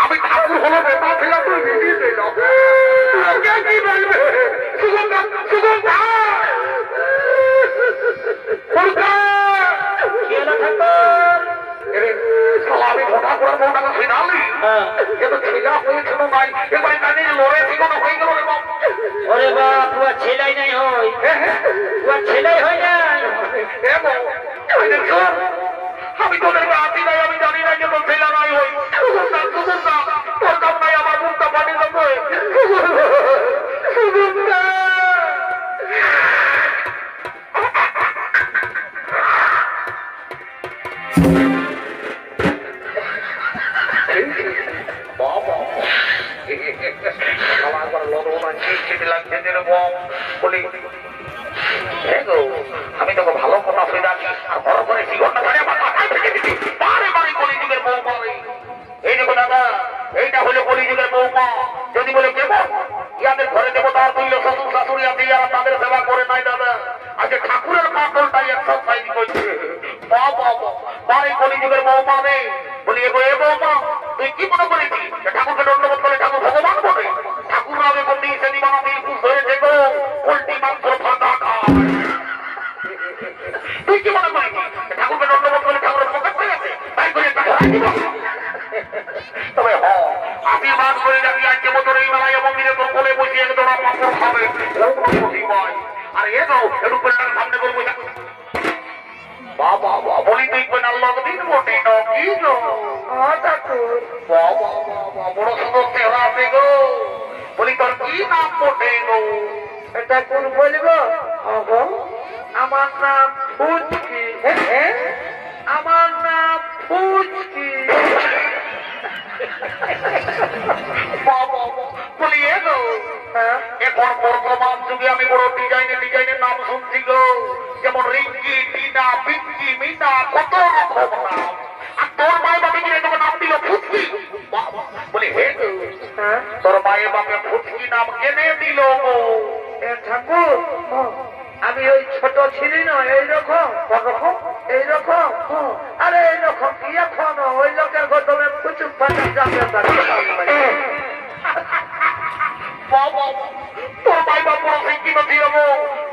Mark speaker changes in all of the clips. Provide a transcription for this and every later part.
Speaker 1: আমি ঠাকুর হলো বেটা ফেলা তুই ভিডিয়ে দিল কি বলবে ছেলেই নাই হয় ছেলেই হয় না
Speaker 2: আমি তোদেরকে আছি নাই আমি জানি না যে তোর ছেলে নাই হই তোর কাম নাই আমার মুখটা পানি দেবো আমি তোকে ভালো কথা শুনে আছি আর বড় করে জীবনটা ধরে আমার মাথায় থেকে দিচ্ছি বারে বারে কলিযুগের বৌমা এই দেখো দাদা এইটা হলো কলিযুগের বৌমা যদি বলে কে ইয়াদের ঘরে দেবো তার তুল্য শ্বশুর শাশুড়ি আছে যারা তাদের সেবা করে নাই দাদা আজকে ঠাকুরের কাপড়টাই এক্সারসাইজ করছে বারে কলিযুগের বৌমা রে বলি এগো এ বৌমা তুই কি মনে করেছিস ঠাকুরকে দণ্ডবোধ করে ঠাকুর ভগবান বলে ঠাকুর আগে বন্দি সে দিবানা দিল খুশ হয়েছে গো পোল্ট্রি মাংস ফাঁকা খাওয়া তুই কি মনে করিস ঠাকুরকে দণ্ডবোধ করে ঠাকুরের পকেট হয়ে গেছে তাই করে তবে আশীর্বাদ করে রাখি আজকে বছর এই মেলায় মন্দিরে তোর কোলে বসে এক জোড়া পাপড় খাবে আর এ তো একটু পেলটার সামনে করবো বাবা বলি তুই কোন আল্লাহ দিন মোটে কি বড় সুন্দর চেহারা আছে গো বলি তোর কি নাম মোটে গো
Speaker 1: এটা কোন বলবো আমার নাম ফুচকি আমার নাম ফুচকি
Speaker 2: বলি এ গো এখন বর্তমান যুগে আমি বড় ডিজাইনের নাম শুনছি গো যেমন রিঙ্কি টিনা পিঙ্কি মিনা কত রকম নাম আর তোর মায়ের বাপে কিনে তোমার নাম দিল ফুচকি বলি হে গো তোর মায়ের বাপে ফুচকি নাম কেনে দিল গো
Speaker 1: ঠাকুর আমি ওই ছোট ছিলি না এইরকম এইরকম আরে এইরকম কি এখন ওই লোকের গতমে ফুচুক ফাঁচুক জানতে পারে
Speaker 2: তোর ভাই বাবা শিক্ষিত ছিল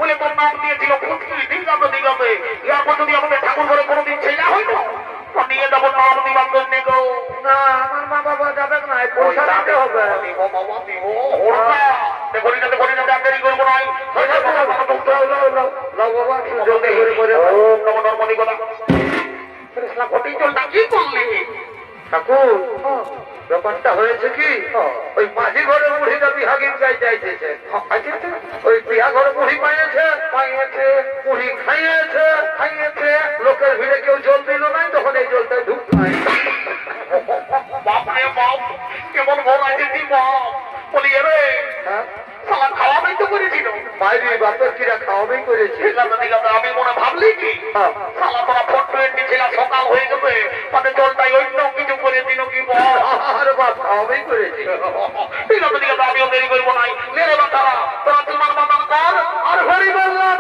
Speaker 2: বলে তোর নাম দিয়েছিল ফুটকি ঠিক আছে ইয়ারপর যদি আমাদের ঠাকুর ঘরে কোনোদিন ছেলে হইল নিয়ে যাবো নাম দিবার জন্য গো
Speaker 1: না আমার মা বাবা যাবে না পয়সা দিতে হবে
Speaker 2: দেরি করবো নাই ঘটেই চলটা কি করলি
Speaker 1: ঠাকুর ব্যাপারটা হয়েছে কি ওই মাঝি ঘরে বুড়িটা বিহাগিন গাই চাইতেছে ওই বিহা ঘরে বুড়ি পাইয়েছে বুড়ি খাইয়েছে লোকের ভিড়ে কেউ জল দিল নাই তখন এই জলটা ঢুক নাই
Speaker 2: বাপরে বাপ কেমন ঘর আছে কি বাপ বলি রে সালা খাওয়াবেই তো করেছিল
Speaker 1: মায়ের বাপের কিরা খাওয়াবেই করেছে
Speaker 2: আমি মনে ভাবলি কি সালা তোরা 420 ছিল সকাল হয়ে যাবে তাদের জলটাই অন্য কিছু করে দিল কি
Speaker 1: আরে বাপ খাওয়াবেই করেছে
Speaker 2: ঠিক আছে আমিও দেরি করবো নাই মেরে বাচ্চারা তোরা তোমার বাদাম কর আর হরি বললাম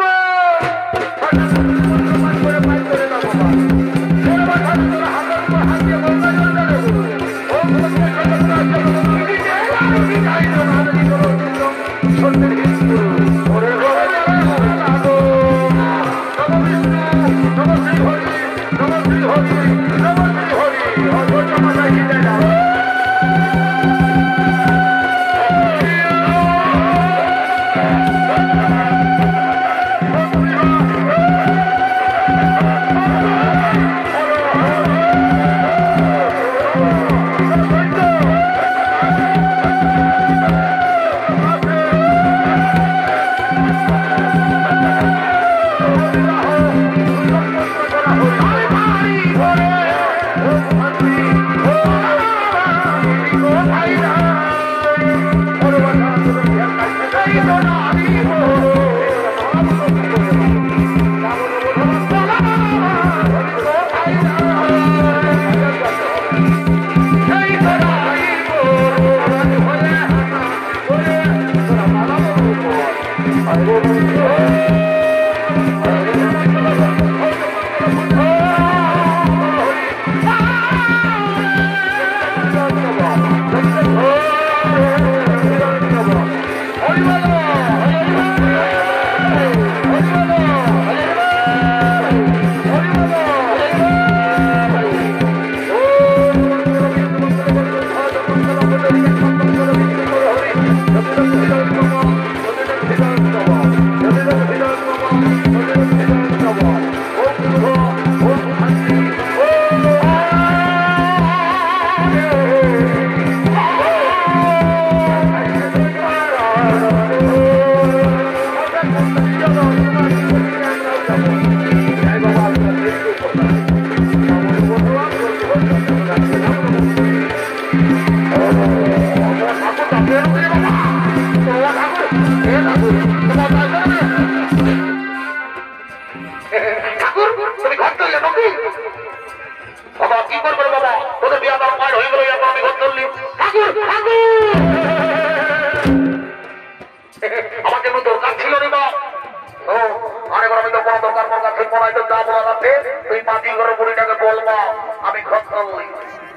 Speaker 1: Thank you.
Speaker 2: ঠাকুর তুমি ঘর তুললে নাকি বাবা কি করবো বাবা তোদের বিয়া দেওয়ার মায়ের হয়ে গেল এখন আমি ঘর তুললি ঠাকুর ঠাকুর আমার জন্য দরকার ছিল রে বাপ ও আরেকবার আমি তো কোনো দরকার মরকার ঠিক মনে হয় তো যা বলা যাচ্ছে তুই মাটি ঘরে বুড়িটাকে বলবা আমি ঘর তুললি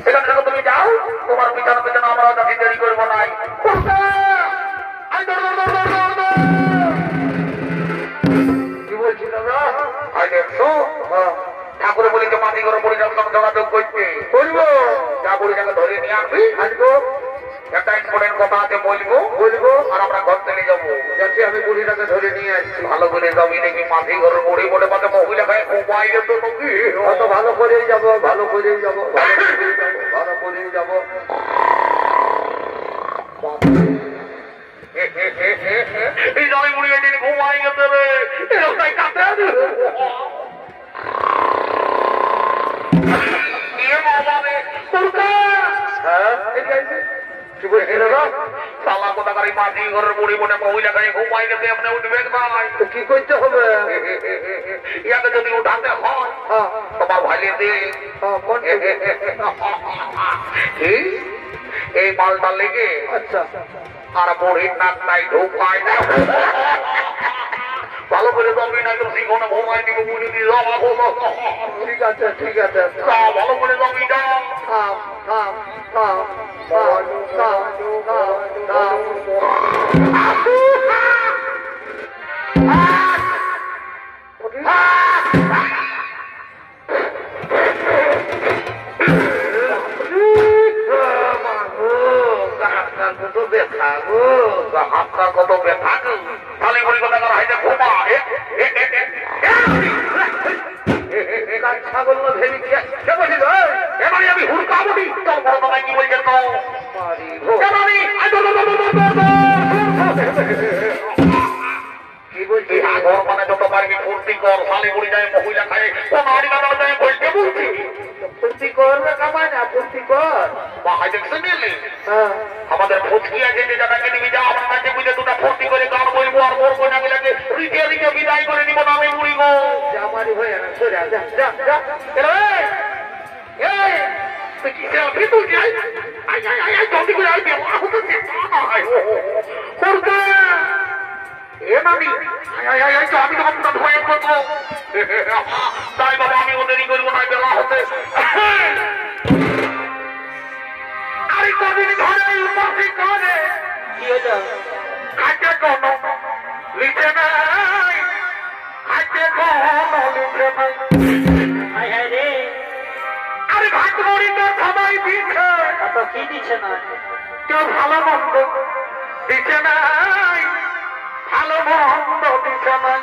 Speaker 2: সেখান থেকে তুমি যাও তোমার পিছনে পিছনে আমরা যাচ্ছি দেরি করবো নাই
Speaker 1: কি বলছি দাদা?
Speaker 2: ঠাকুর বলি যে মাটি ঘরে বুড়িটার সঙ্গে যোগাযোগ করতে
Speaker 1: বলবো
Speaker 2: যা বুড়িটাকে ধরে নিয়ে আসবি
Speaker 1: আসবো,
Speaker 2: একটা ইম্পর্টেন্ট কথা আছে বলবো
Speaker 1: বলবো,
Speaker 2: আর আমরা ঘর চলে যাবো
Speaker 1: যাচ্ছি আমি বুড়িটাকে ধরে নিয়ে আসছি।
Speaker 2: ভালো করে যাবি দেখবি মাটি ঘরে বুড়ি বলে পাতে মহিলা খায় ঘুমাই যেত নাকি
Speaker 1: অত ভালো করেই যাবো, ভালো করেই যাবো, ভালো করেই যাবো, ভালো করেই যাবো।
Speaker 2: এই জলে বুড়ি দিন ঘুমাই গেছে রে রাস্তায় কাটে
Speaker 1: হ্যাঁ কি বলছি দাদা?
Speaker 2: সালা কোথাকার এই মাটি ঘরের বুড়ি বলে মহিলা খায় ঘুমাই গেছে আপনি উঠবে নাই
Speaker 1: তো কি করতে হবে?
Speaker 2: ইয়াকে যদি উঠাতে হয়
Speaker 1: হ্যাঁ,
Speaker 2: তোমার ভাইলে দে
Speaker 1: হ্যাঁ, কোন
Speaker 2: এই মালটা লেগে
Speaker 1: আচ্ছা
Speaker 2: আর বুড়ির নাক নাই ঢুকায় না ভালো করে যাবি না তো সিংহনে ঘুমাই দিব বুড়ি দিয়ে
Speaker 1: ঠিক আছে, ঠিক আছে।
Speaker 2: ভালো করে যাবি না
Speaker 1: থাম, থাম, থাম, থাম, থাম, থাম, থাম।
Speaker 2: হাতটা কত ব্যথা তাহলে বলি কথা করা হয়তো ঘুমা
Speaker 1: ছাগল না ভেবি কে বলছিল?
Speaker 2: এবারে আমি হুড়কা বলি তোর বড় তোমায় কি বলছেন তো
Speaker 1: কি বলছি?
Speaker 2: ঘর মানে যত পারবি ফুর্তি কর সালে বুড়ি যায় মহিলা খায় ও নারী গাদা যায় বলতে বলছি
Speaker 1: ফুর্তি করবে কামাই না, ফুর্তি কর।
Speaker 2: বাহাই দেখছে নিলে
Speaker 1: হ্যাঁ,
Speaker 2: আমাদের ফুচকি আছে যে জায়গাকে নিবি যা আমার কাছে বুঝে দুটা ফুর্তি করে গান বলবো আর মোর বোনাগুলাকে রিটে রিটে বিদায় করে নিব না আমি বুড়ি গো
Speaker 1: আমারই হয়ে না, সরে যা, যা, যা।
Speaker 2: তুই কি সেলফি তুলছি আই জলদি করে আই বেলা হতেছে এ নামি আমি তখন পুরো ভয়ে করবো তাই বাবা আমি ওদেরই করবো না বেলা হতে আরে কদিন ধরে উপস্থিত করে
Speaker 1: কি হলো?
Speaker 2: কাটে কোনো লিখে নাই কাটে কোনো লিখে নাই
Speaker 1: হায় হায় রে,
Speaker 2: আরে ভাত মুড়ি তো সবাই দিচ্ছে
Speaker 1: তো কি দিচ্ছে না?
Speaker 2: কেউ ভালো মন্দ দিচ্ছে নাই ভালো মন্দ দিচ্ছে নাই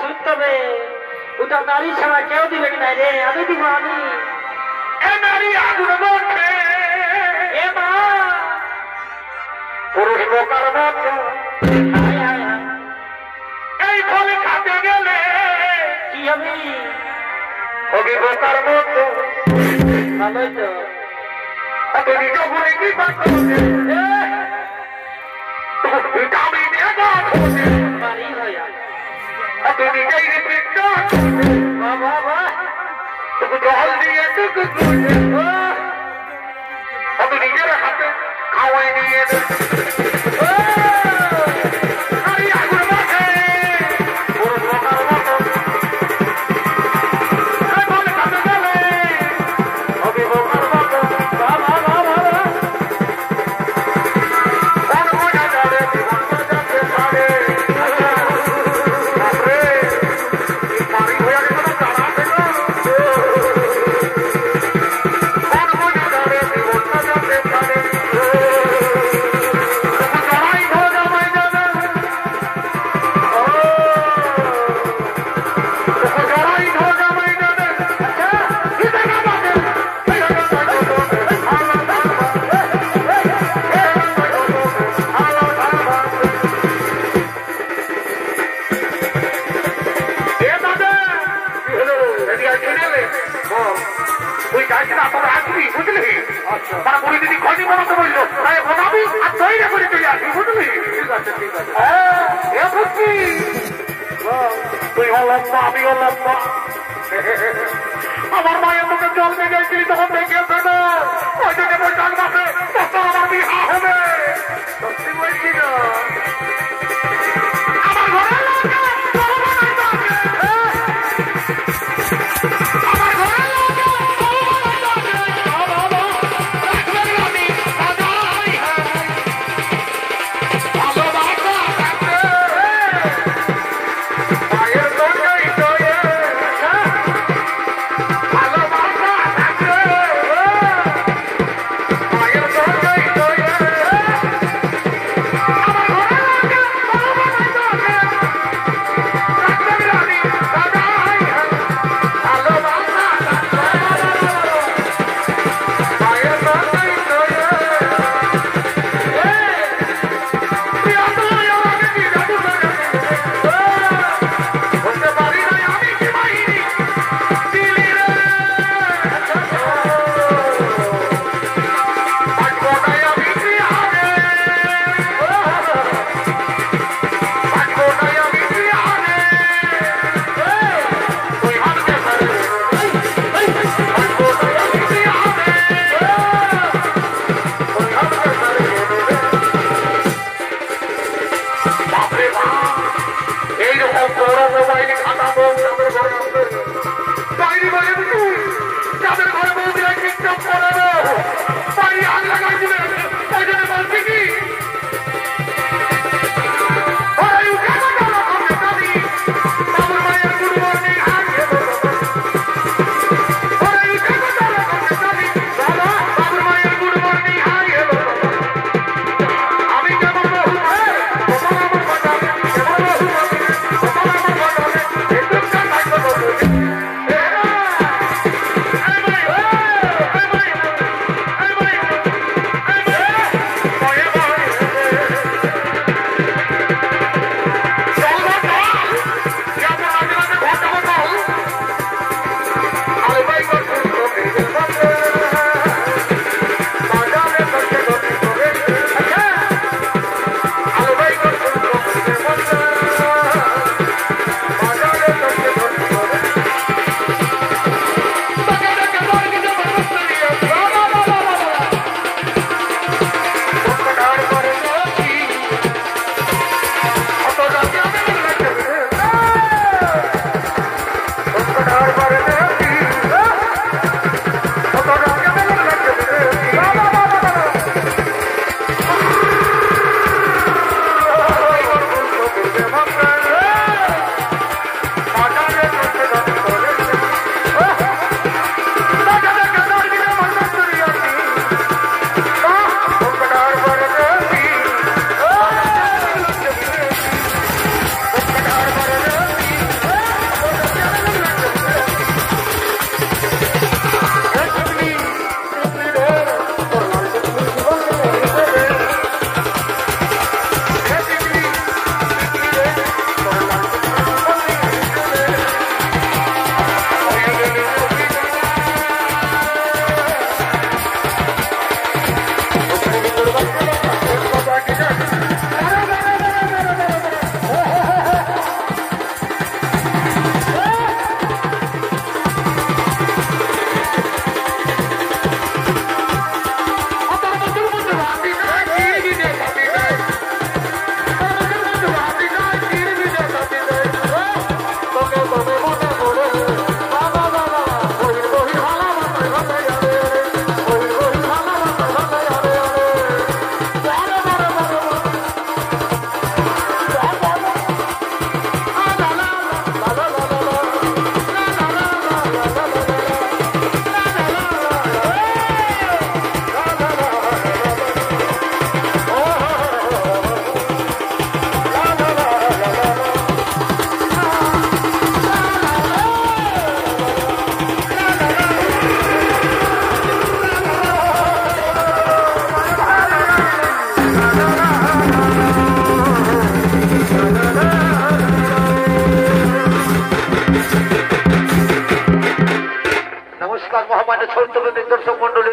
Speaker 1: শুনতে হবে, ওটা নারী ছাড়া কেউ দিবে কি নাই রে? আমি দিব, আমি।
Speaker 2: এ নারী আগুন বলছে
Speaker 1: এ মা,
Speaker 2: পুরুষ বোকার মতো
Speaker 1: হায় হায় হায়,
Speaker 2: এই ফলে খাতে গেলে
Speaker 1: কি হবে?
Speaker 2: কবি বোকার মতো
Speaker 1: ভালোই তো।
Speaker 2: তুই নিজ ঘুরে কি করতে আমি
Speaker 1: বাড়ি হইয়া
Speaker 2: তুই নিজেই রিপিট
Speaker 1: বাবা বাবা,
Speaker 2: তুই জল দিয়ে টুকু তুই নিজের হাতে খাওয়াই নিয়ে আরে আগুন মাঠে পুরো বোকার মতো বলে খাতে গেলে কবি বোকার মতো
Speaker 1: বাবা বাবা বাবা,
Speaker 2: তুই যাইছি না তোর আসবি বুঝলি মানে বুড়ি দিদি খনি বানাতে বললো তাই বানাবি আর তৈরি করে চলে আসবি বুঝলি
Speaker 1: ঠিক আছে, ঠিক আছে
Speaker 2: তুই লম্বা আমিও লম্বা আমার মায়ের মুখে জল দিয়ে গেছিলি তখন দেখিয়েছে না ওই থেকে বৈশাখ মাসে তখন আমার বিহা হবে
Speaker 1: সত্যি বলছি না
Speaker 2: আমার ঘরে
Speaker 1: মহামান্য ছোট্ট দর্শক মন্ডলী